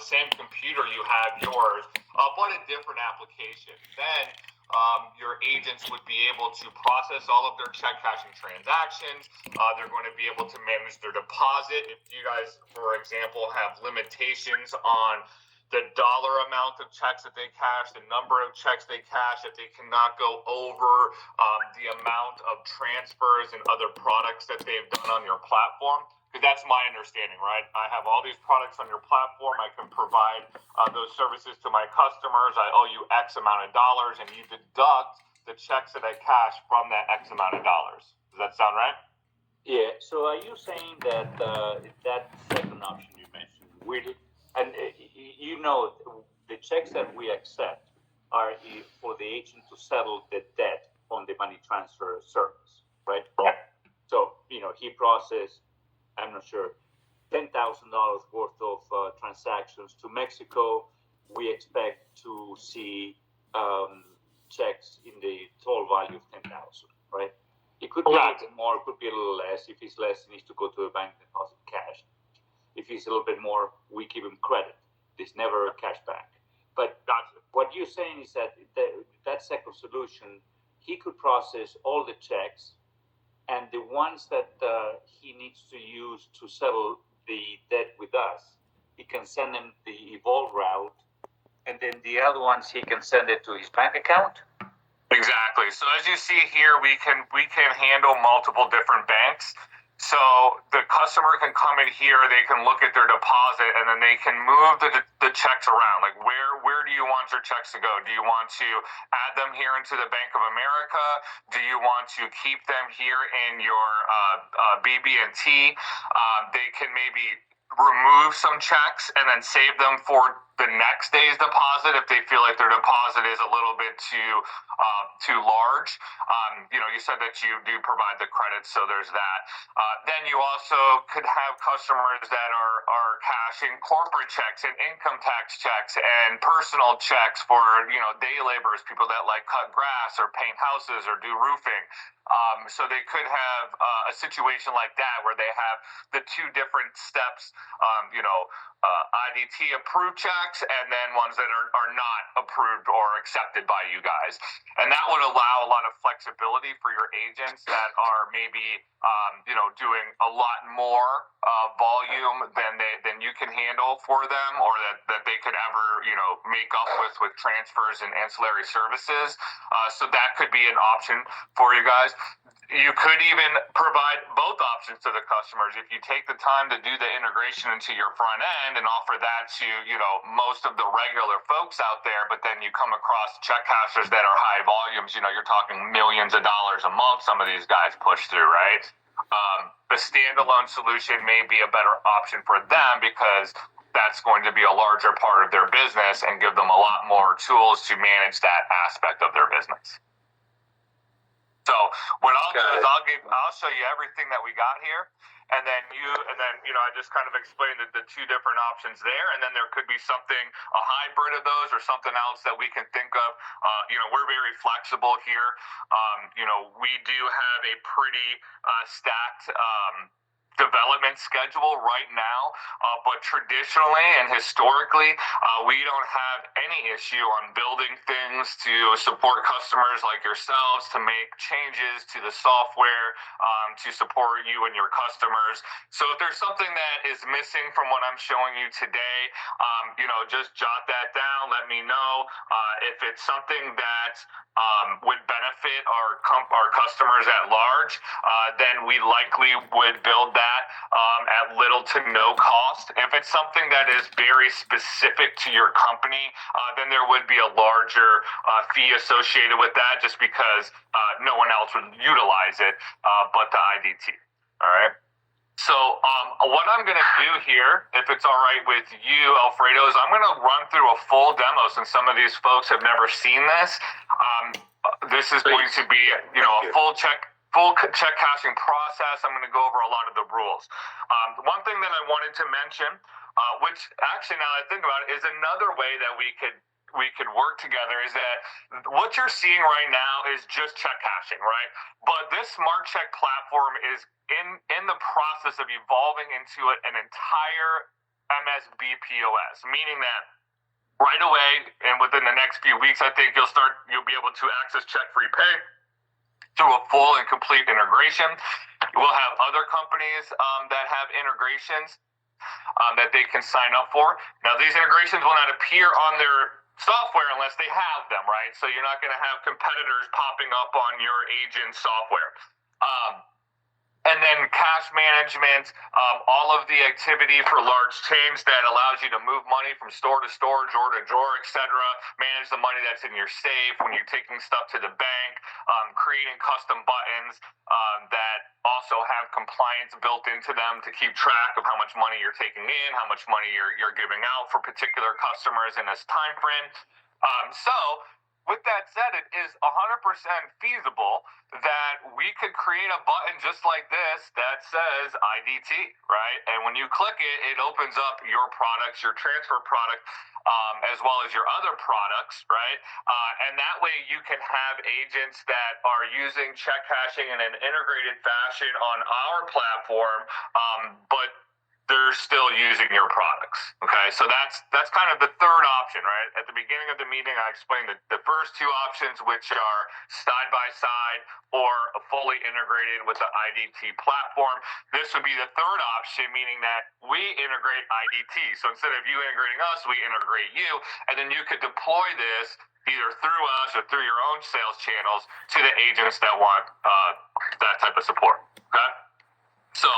same computer you have yours, but a different application. Then your agents would be able to process all of their check cashing transactions. They're going to be able to manage their deposit. If you guys, for example, have limitations on the dollar amount of checks that they cash, the number of checks they cash, if they cannot go over the amount of transfers and other products that they've done on your platform. Because that's my understanding, right? I have all these products on your platform. I can provide those services to my customers. I owe you X amount of dollars, and you deduct the checks that I cash from that X amount of dollars. Does that sound right? Yeah. So are you saying that that second option you mentioned, and the checks that we accept are for the agent to settle the debt on the money transfer service, right? Right. So he processed, I'm not sure, $10,000 worth of transactions to Mexico. We expect to see checks in the total value of 10,000, right? It could be a little bit more, it could be a little less. If it's less, it needs to go to the bank and deposit cash. If it's a little bit more, we give him credit. There's never a cash back. But what you're saying is that that second solution, he could process all the checks, and the ones that he needs to use to settle the debt with us, he can send them the Evolve route, and then the other ones he can send it to his bank account. Exactly. So as you see here, we can handle multiple different banks. So the customer can come in here, they can look at their deposit, and then they can move the checks around. Like where do you want your checks to go? Do you want to add them here into the Bank of America? Do you want to keep them here in your BB&T? They can maybe remove some checks and then save them for the next day's deposit if they feel like their deposit is a little bit too large. You said that you do provide the credit, so there's that. Then you also could have customers that are cashing corporate checks and income tax checks and personal checks for day laborers, people that like cut grass or paint houses or do roofing. So they could have a situation like that where they have the two different steps, IDT approved checks and then ones that are not approved or accepted by you guys. And that would allow a lot of flexibility for your agents that are maybe, doing a lot more volume than you can handle for them, or that they could ever, make up with transfers and ancillary services. So that could be an option for you guys. You could even provide both options to the customers. If you take the time to do the integration into your front end and offer that to, most of the regular folks out there, but then you come across check cashers that are high volumes, you're talking millions of dollars a month some of these guys push through, right? The standalone solution may be a better option for them because that's going to be a larger part of their business and give them a lot more tools to manage that aspect of their business. So what I'll do is I'll show you everything that we got here, and then I just kind of explained the two different options there, and then there could be something, a hybrid of those or something else that we can think of. We're very flexible here. We do have a pretty stacked development schedule right now, but traditionally and historically, we don't have any issue on building things to support customers like yourselves, to make changes to the software, to support you and your customers. So if there's something that is missing from what I'm showing you today, just jot that down, let me know. If it's something that would benefit our customers at large, then we likely would build that at little to no cost. If it's something that is very specific to your company, then there would be a larger fee associated with that, just because no one else would utilize it but the IDT. All right. So what I'm going to do here, if it's all right with you, Alfredo, is I'm going to run through a full demo since some of these folks have never seen this. This is going to be, a full check cashing process. I'm going to go over a lot of the rules. One thing that I wanted to mention, which actually now that I think about it, is another way that we could work together, is that what you're seeing right now is just check cashing, right? But this Smart Check platform is in the process of evolving into an entire MSBPOS, meaning that right away and within the next few weeks, I think you'll be able to access check-free pay through a full and complete integration. We'll have other companies that have integrations that they can sign up for. Now, these integrations will not appear on their software unless they have them, right? So you're not going to have competitors popping up on your agent software. And then cash management, all of the activity for large chains that allows you to move money from store to store, drawer to drawer, etc. Manage the money that's in your safe when you're taking stuff to the bank, creating custom buttons that also have compliance built into them to keep track of how much money you're taking in, how much money you're giving out for particular customers in this time frame. So with that said, it is 100% feasible that we could create a button just like this that says IDT, right? And when you click it, it opens up your products, your transfer product, as well as your other products, right? And that way you can have agents that are using check cashing in an integrated fashion on our platform, but they're still using your products. Okay, so that's kind of the third option, right? At the beginning of the meeting, I explained the first two options, which are side by side or fully integrated with the IDT platform. This would be the third option, meaning that we integrate IDT. So instead of you integrating us, we integrate you, and then you could deploy this either through us or through your own sales channels to the agents that want that type of support. Okay, so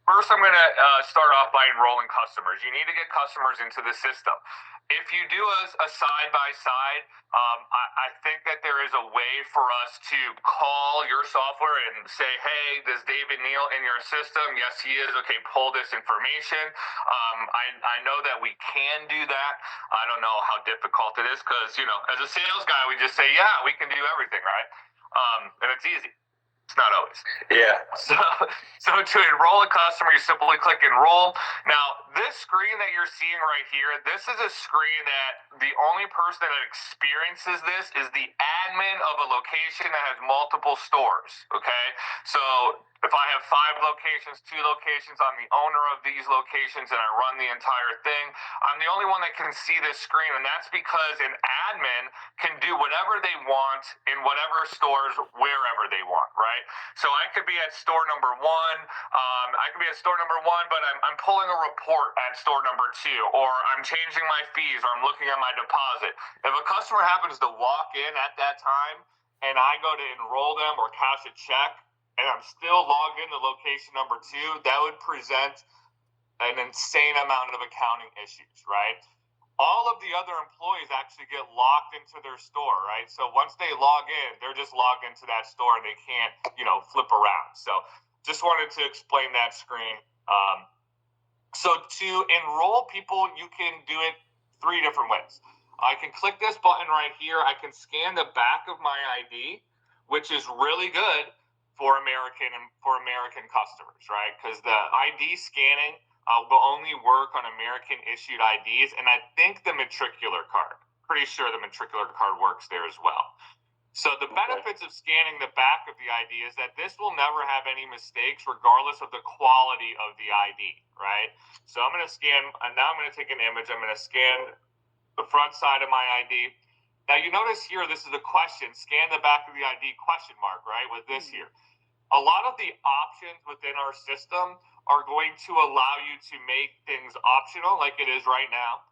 first, I'm going to start off by enrolling customers. You need to get customers into the system. If you do a side-by-side, I think that there is a way for us to call your software and say, hey, is David Neal in your system? Yes, he is. Okay, pull this information. I know that we can do that. I don't know how difficult it is because, as a sales guy, we just say, yeah, we can do everything, right? And it's easy. It's not always. Yeah. So to enroll a customer, you simply click enroll. Now, this screen that you're seeing right here, this is a screen that the only person that experiences this is the admin of a location that has multiple stores, okay? So if I have 5 locations, 2 locations, I'm the owner of these locations and I run the entire thing. I'm the only one that can see this screen, and that's because an admin can do whatever they want in whatever stores, wherever they want, right? So I could be at store number 1, but I'm pulling a report at store number 2, or I'm changing my fees, or I'm looking at my deposit. If a customer happens to walk in at that time and I go to enroll them or cash a check, and I'm still logged into location number 2, that would present an insane amount of accounting issues, right? All of the other employees actually get locked into their store, right? So once they log in, they're just logged into that store and they can't, flip around. So just wanted to explain that screen. So to enroll people, you can do it 3 different ways. I can click this button right here. I can scan the back of my ID, which is really good for American customers, right? Because the ID scanning will only work on American issued IDs, and I think the matricular card. Pretty sure the matricular card works there as well. So the benefits of scanning the back of the ID is that this will never have any mistakes regardless of the quality of the ID, right? So I'm going to scan, and now I'm going to take an image. I'm going to scan the front side of my ID. Now you notice here, this is a question, scan the back of the ID, question mark, right, with this here. A lot of the options within our system are going to allow you to make things optional like it is right now.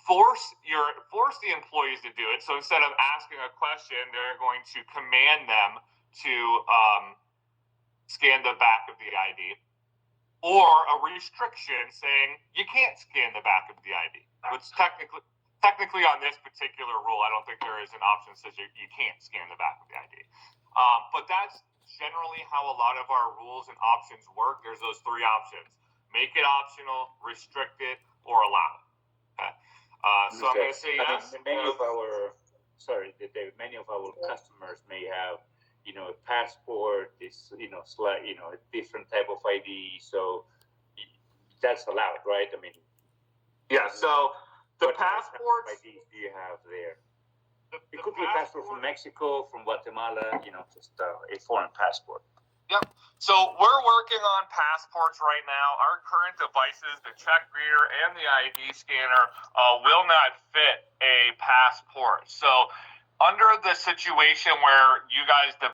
Force the employees to do it. So instead of asking a question, they're going to command them to scan the back of the ID. Or a restriction saying you can't scan the back of the ID, which technically on this particular rule, I don't think there is an option that says you can't scan the back of the ID. But that's generally how a lot of our rules and options work. There's those 3 options: make it optional, restrict it, or allow it. Okay. So I'm going to say yes. Many of our customers may have, a passport, this, a different type of ID. So that's allowed, right? I mean, yeah. So the passports. IDs do you have there? It could be a passport from Mexico, from Guatemala, just a foreign passport. Yep. So we're working on passports right now. Our current devices, the check reader and the ID scanner, will not fit a passport. So under the situation where you guys